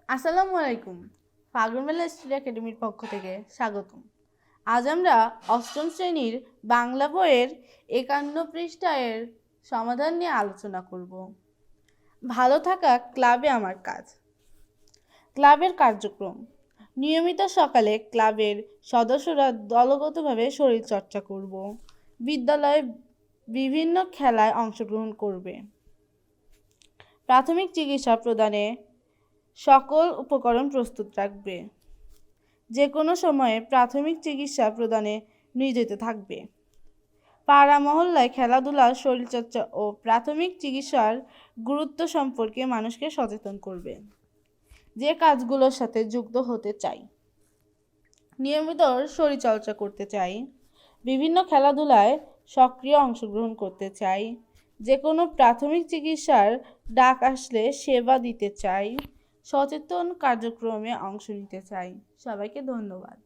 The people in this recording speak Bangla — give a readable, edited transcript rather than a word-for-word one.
আসসালামু আলাইকুম। ফাগুন মেলা স্টাডি একাডেমির পক্ষ থেকে স্বাগতম। আজ আমরা অষ্টম শ্রেণীর বাংলা বইয়ের ৫১ পৃষ্ঠার সমাধান নিয়ে আলোচনা করব। ভালো থাকা ক্লাবে আমার কাজ। ক্লাবের কার্যক্রম। নিয়মিত সকালে ক্লাবের সদস্যরা দলগতভাবে শরীরচর্চা করব। বিদ্যালয়ে বিভিন্ন খেলায় অংশগ্রহণ করবে। প্রাথমিক চিকিৎসা প্রদানে সকল উপকরণ প্রস্তুত রাখবে। যে কোনো সময়ে প্রাথমিক চিকিৎসা প্রদানে নিয়োজিত থাকবে। পাড়া মহল্লায় খেলাধুলা, শরীরচর্চা ও প্রাথমিক চিকিৎসার গুরুত্ব সম্পর্কে মানুষকে সচেতন করবে। যে কাজগুলোর সাথে যুক্ত হতে চাই: নিয়মিত শরীরচর্চা করতে চাই, বিভিন্ন খেলাধুলায় সক্রিয় অংশগ্রহণ করতে চাই, যে কোনো প্রাথমিক চিকিৎসার ডাক আসলে সেবা দিতে চাই, সচেতন কার্যক্রমে অংশ নিতে চাই। সবাইকে ধন্যবাদ।